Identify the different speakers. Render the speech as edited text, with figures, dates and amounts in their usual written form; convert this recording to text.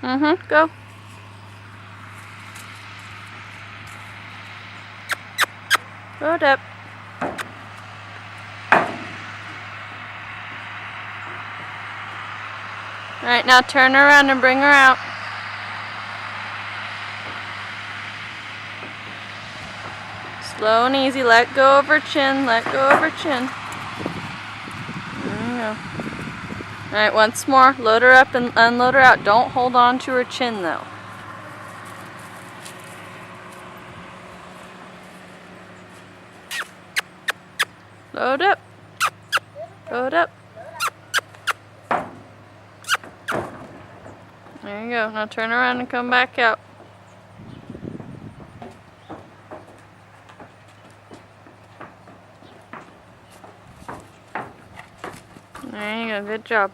Speaker 1: Go. Load up. Alright, now turn her around and bring her out. Slow and easy. Let go of her chin. Let go of her chin. There you go. Alright, once more. Load her up and unload her out. Don't hold on to her chin though. Load up. Load up. There you go. Now turn around and come back out. There you go. Good job.